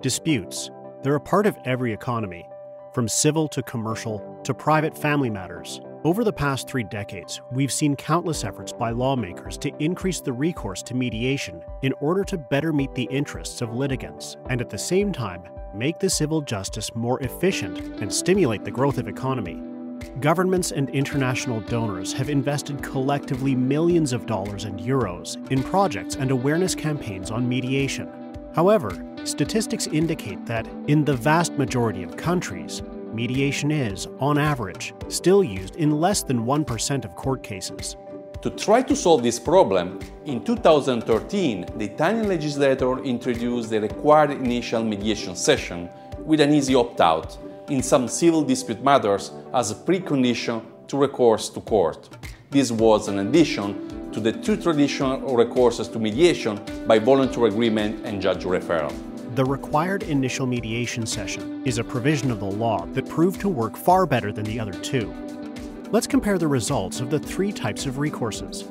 Disputes. They're a part of every economy, from civil to commercial to private family matters. Over the past 3 decades, we've seen countless efforts by lawmakers to increase the recourse to mediation in order to better meet the interests of litigants and at the same time make the civil justice more efficient and stimulate the growth of economy. Governments and international donors have invested collectively millions of dollars and euros in projects and awareness campaigns on mediation. However, statistics indicate that in the vast majority of countries, mediation is, on average, still used in less than 1% of court cases. To try to solve this problem, in 2013, the Italian legislator introduced the required initial mediation session with an easy opt-out in some civil dispute matters as a precondition to recourse to court. This was an addition to the 2 traditional recourses to mediation by voluntary agreement and judge referral. The required initial mediation session is a provision of the law that proved to work far better than the other 2. Let's compare the results of the 3 types of recourses.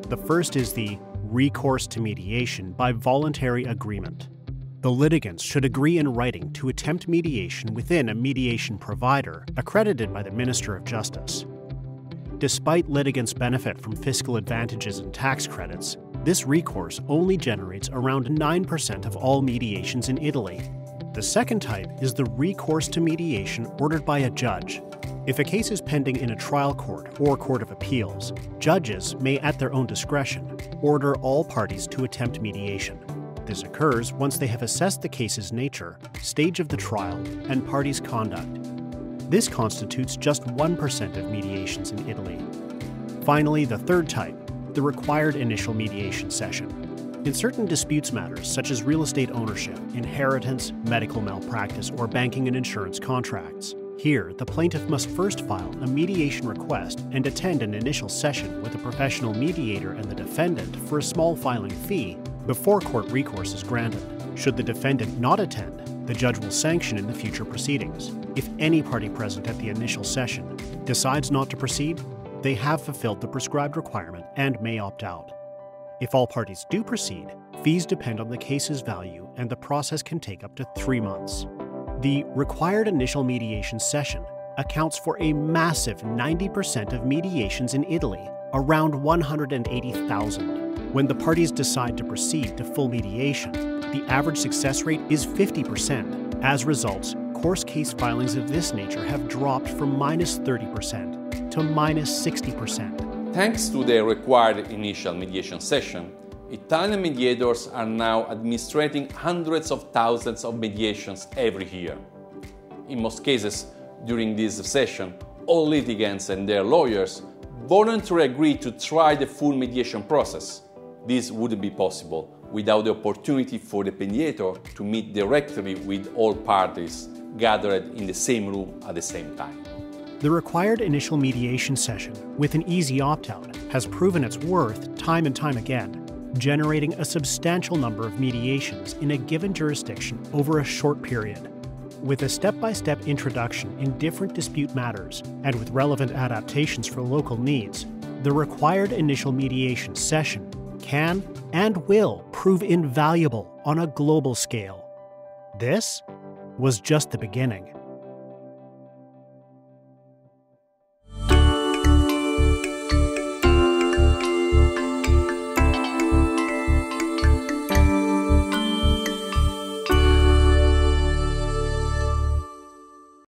The first is the recourse to mediation by voluntary agreement. The litigants should agree in writing to attempt mediation within a mediation provider accredited by the Minister of Justice. Despite litigants benefit from fiscal advantages and tax credits, this recourse only generates around 9% of all mediations in Italy. The second type is the recourse to mediation ordered by a judge. If a case is pending in a trial court or court of appeals, judges may, at their own discretion, order all parties to attempt mediation. This occurs once they have assessed the case's nature, stage of the trial, and parties' conduct. This constitutes just 1% of mediations in Italy. Finally, the third type, the required initial mediation session. In certain disputes matters such as real estate ownership, inheritance, medical malpractice, or banking and insurance contracts, here the plaintiff must first file a mediation request and attend an initial session with a professional mediator and the defendant for a small filing fee before court recourse is granted. Should the defendant not attend, the judge will sanction in the future proceedings. If any party present at the initial session decides not to proceed, they have fulfilled the prescribed requirement and may opt out. If all parties do proceed, fees depend on the case's value and the process can take up to 3 months. The required initial mediation session accounts for a massive 90% of mediations in Italy, around 180,000. When the parties decide to proceed to full mediation, the average success rate is 50%. As results, course case filings of this nature have dropped from -30% to -60%. Thanks to the required initial mediation session, Italian mediators are now administrating hundreds of thousands of mediations every year. In most cases, during this session, all litigants and their lawyers voluntarily agree to try the full mediation process. This wouldn't be possible without the opportunity for the mediator to meet directly with all parties gathered in the same room at the same time. The required initial mediation session, with an easy opt-out, has proven its worth time and time again, generating a substantial number of mediations in a given jurisdiction over a short period. With a step-by-step introduction in different dispute matters and with relevant adaptations for local needs, the required initial mediation session can and will prove invaluable on a global scale. This was just the beginning.